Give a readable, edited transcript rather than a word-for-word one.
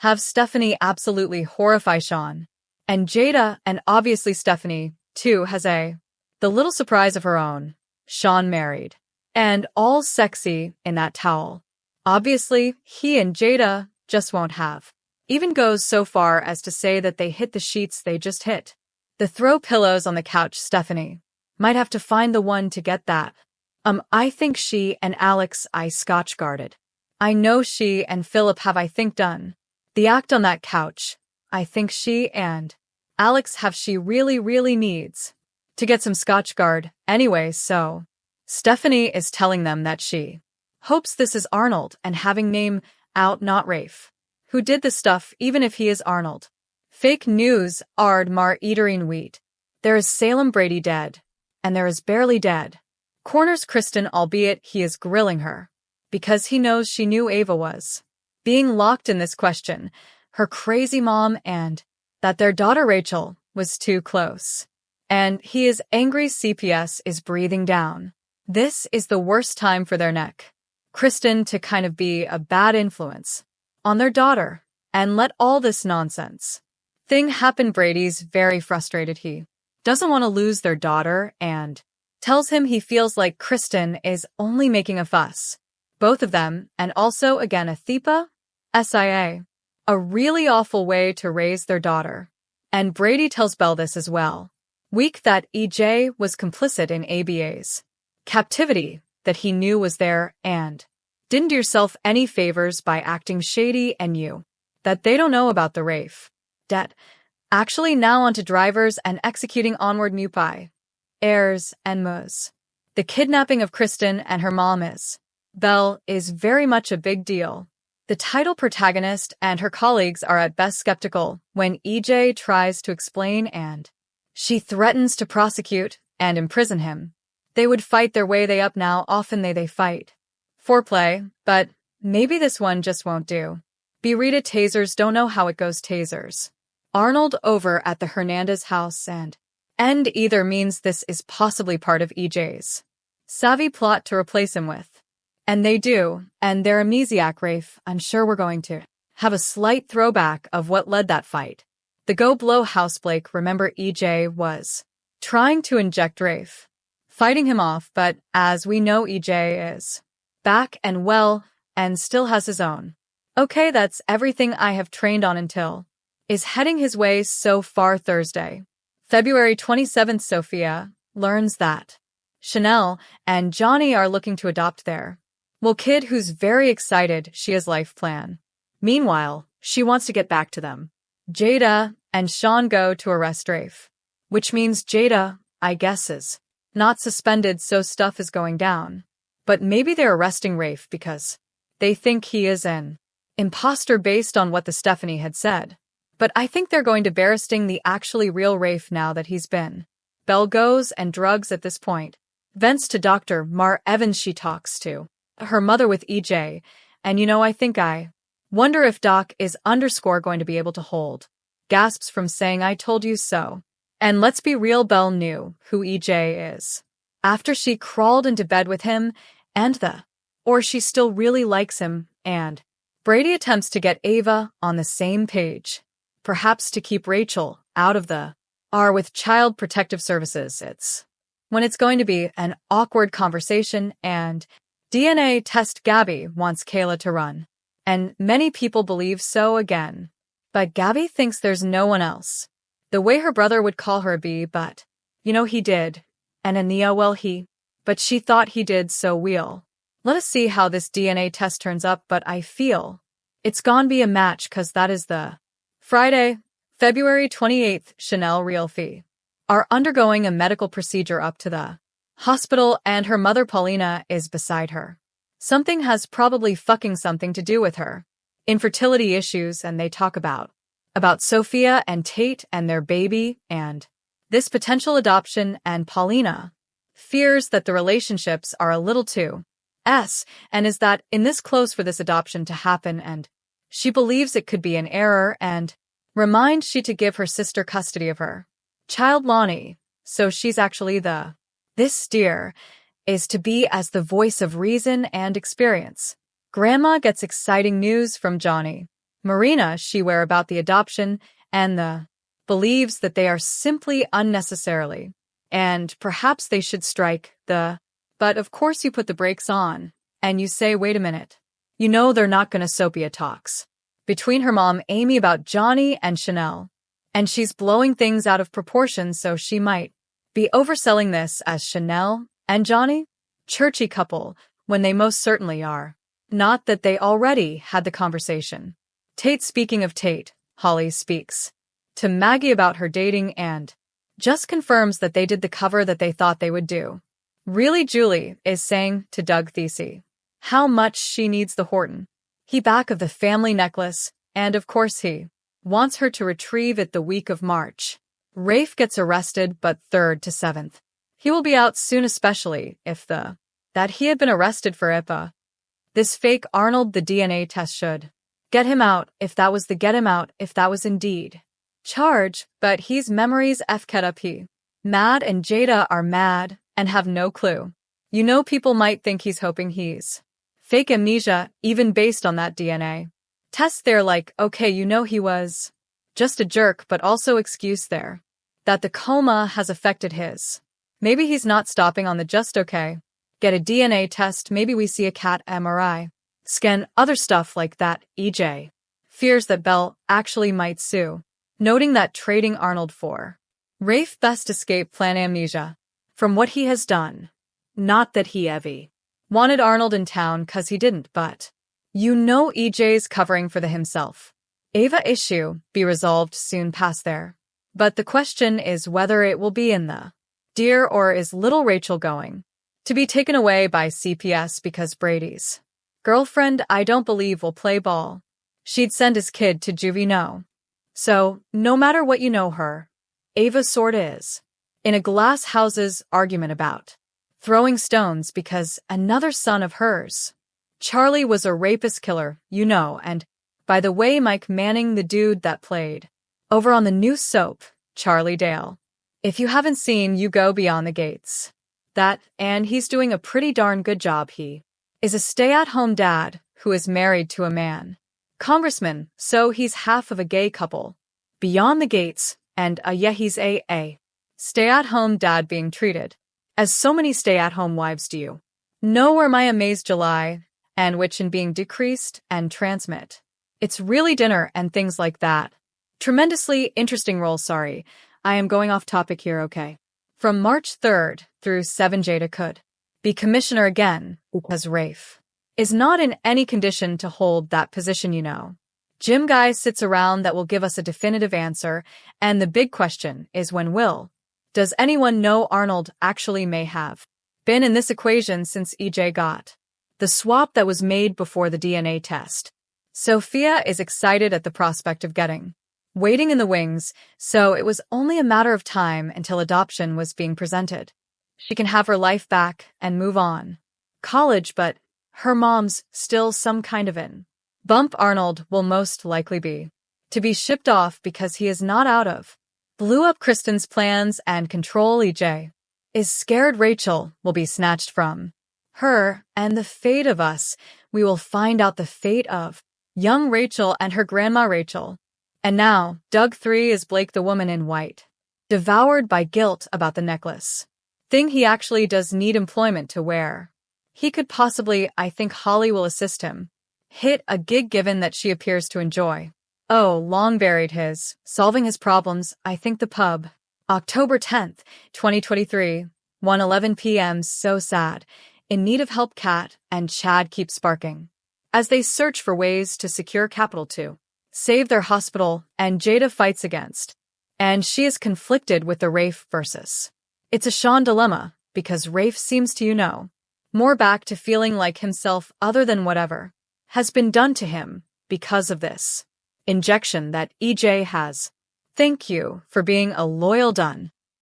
have Stephanie absolutely horrify Shawn. And Jada, and obviously Stephanie, too, has the little surprise of her own. Shawn married. And all sexy in that towel. Obviously, he and Jada just won't have. Even goes so far as to say that they hit the sheets they just hit. The throw pillows on the couch. Stephanie might have to find the one to get that. I think she and Alex scotch guarded. I know she and Philip have done the act on that couch. I think she and Alex have she really needs to get some scotch guard anyway, so Stephanie is telling them that she hopes this is Arnold and having name out, not Rafe, who did the stuff even if he is Arnold. Fake news, Ard Mar Eaterine Wheat. There is Salem Brady dead, and there is barely dead. Corners Kristen, albeit he is grilling her, because he knows she knew Ava was being locked in this question, her crazy mom, and that their daughter Rachel was too close. And he is angry. CPS is breathing down. This is the worst time for their neck. Kristen to kind of be a bad influence on their daughter and let all this nonsense thing happen. Brady's very frustrated. He doesn't want to lose their daughter and tells him he feels like Kristen is only making a fuss. Both of them, and also again Athepa, SIA. A really awful way to raise their daughter. And Brady tells Belle this as well. Weak that EJ was complicit in ABA's captivity, that he knew was there and didn't do yourself any favors by acting shady, and you that they don't know about the Rafe debt. Actually now onto drivers and executing onward Mupai, heirs and Mus. The kidnapping of Kristen and her mom is Belle is very much a big deal. The title protagonist and her colleagues are at best skeptical when EJ tries to explain and she threatens to prosecute and imprison him. They would fight their way up now, often they fight. Foreplay, but maybe this one just won't do. Rita tasers, don't know how it goes. Tasers. Arnold over at the Hernandez house and end either means this is possibly part of EJ's savvy plot to replace him with. And they do, and their amnesiac Rafe, I'm sure we're going to have a slight throwback of what led that fight. The Go Blow House. Blake, remember EJ was trying to inject Rafe, fighting him off, but as we know EJ is back and well, and still has his own. Okay, that's everything I have trained on until is heading his way so far. Thursday, February 27th, Sofia learns that Chanel and Johnny are looking to adopt their kid, who's very excited. She has life plan. Meanwhile, she wants to get back to them. Jada and Shawn go to arrest Rafe, which means Jada, I guess, is not suspended, so stuff is going down. But maybe they're arresting Rafe because they think he is an imposter based on what the Stephanie had said. But I think they're going to be arresting the actually real Rafe now that he's been. Belle goes and drugs at this point. Vents to Dr. Mar Evans. She talks to her mother with EJ, and I wonder if Doc is going to be able to hold gasps from saying I told you so. And let's be real, Belle knew who EJ is after she crawled into bed with him, and or she still really likes him. And Brady attempts to get Ava on the same page, perhaps to keep Rachel out of the R with Child Protective Services. It's when it's going to be an awkward conversation, and DNA test. Gabby wants Kayla to run, and many people believe so again. But Gabby thinks there's no one else. The way her brother would call her a bee, but he did. And Ania, well, but she thought he did, so let us see how this DNA test turns up, but I feel it's gonna be a match, cause that is the Friday, February 28th. Chanel Realfee are undergoing a medical procedure up to the hospital, and her mother Paulina is beside her. Something has probably fucking something to do with her infertility issues, and they talk about Sofia and Tate and their baby and this potential adoption, and Paulina fears that the relationships are a little too and is that in this close for this adoption to happen, and she believes it could be an error, and reminds she to give her sister custody of her child Lonnie, so she's actually this steer is to be as the voice of reason and experience. Grandma gets exciting news from Johnny. Marina she wear about the adoption and the believes that they are simply unnecessarily, and perhaps they should strike the, but of course you put the brakes on, and you say, wait a minute. You know they're not gonna Sophia talks between her mom Amy about Johnny and Chanel, and she's blowing things out of proportion, so she might be overselling this as Chanel and Johnny, churchy couple, when they most certainly are. Not that they already had the conversation. Tate speaking of Tate, Holly speaks to Maggie about her dating and just confirms that they did the cover that they thought they would do. Really, Julie is saying to Doug Thesey how much she needs the Horton. He back of the family necklace, and of course he wants her to retrieve it the week of March. Rafe gets arrested, but 3rd to 7th. He will be out soon, especially if that he had been arrested for IPA. This fake Arnold the DNA test should get him out if that was indeed charge, but he's memories f'ket up he. Mad and Jada are mad and have no clue. You know people might think he's hoping he's fake amnesia, even based on that DNA test. They're like, okay, you know he was just a jerk, but also excuse there that the coma has affected his. Maybe he's not stopping on the just okay. Get a DNA test, maybe we see a cat MRI. Scan, other stuff like that. EJ fears that Belle actually might sue, noting that trading Arnold for Rafe best escape plan amnesia from what he has done. Not that he Evie wanted Arnold in town, cause he didn't, but you know EJ's covering for the himself. Ava issue be resolved soon past there. But the question is whether it will be in the deer or is little Rachel going to be taken away by CPS because Brady's girlfriend I don't believe will play ball. She'd send his kid to juvie no. So, no matter what you know her, Ava sorta is in a glass houses argument about throwing stones because another son of hers, Charlie, was a rapist killer, you know, and by the way, Mike Manning, the dude that played over on the new soap, Charlie Dale. If you haven't seen You Go Beyond the Gates, that, and he's doing a pretty darn good job. He is a stay-at-home dad who is married to a man congressman, so he's half of a gay couple. Beyond the Gates, and yeah, he's a stay-at-home dad being treated as so many stay-at-home wives do. You know where my amazed July, and which in being decreased and transmit. It's really dinner and things like that. Tremendously interesting role. Sorry, I am going off topic here, okay. From March 3rd through 7, Jada could be commissioner again because Rafe is not in any condition to hold that position, you know. Jim Guy sits around that will give us a definitive answer, and the big question is when will. Does anyone know Arnold actually may have been in this equation since EJ got the swap that was made before the DNA test? Sofia is excited at the prospect of waiting in the wings, so it was only a matter of time until adoption was being presented. She can have her life back and move on. College, but her mom's still some kind of in bump. Arnold will most likely be to be shipped off because he is not out of blew up Kristen's plans and control. EJ is scared Rachel will be snatched from her, and the fate of us, we will find out the fate of young Rachel and her grandma Rachel. And now, Doug 3 is Blake the woman in white, devoured by guilt about the necklace. Thing he actually does need employment to wear. He could possibly, I think Holly will assist him, hit a gig given that she appears to enjoy. Oh, long buried his, solving his problems, I think the pub. October 10th, 2023, 1:11 p.m. So sad, in need of help. Kat and Chad keep sparking as they search for ways to secure capital to save their hospital, and Jada fights against. And she is conflicted with the Rafe versus. It's a Shawn dilemma, because Rafe seems to, you know, more back to feeling like himself other than whatever has been done to him because of this injection that EJ has. Thank you for being a loyal done.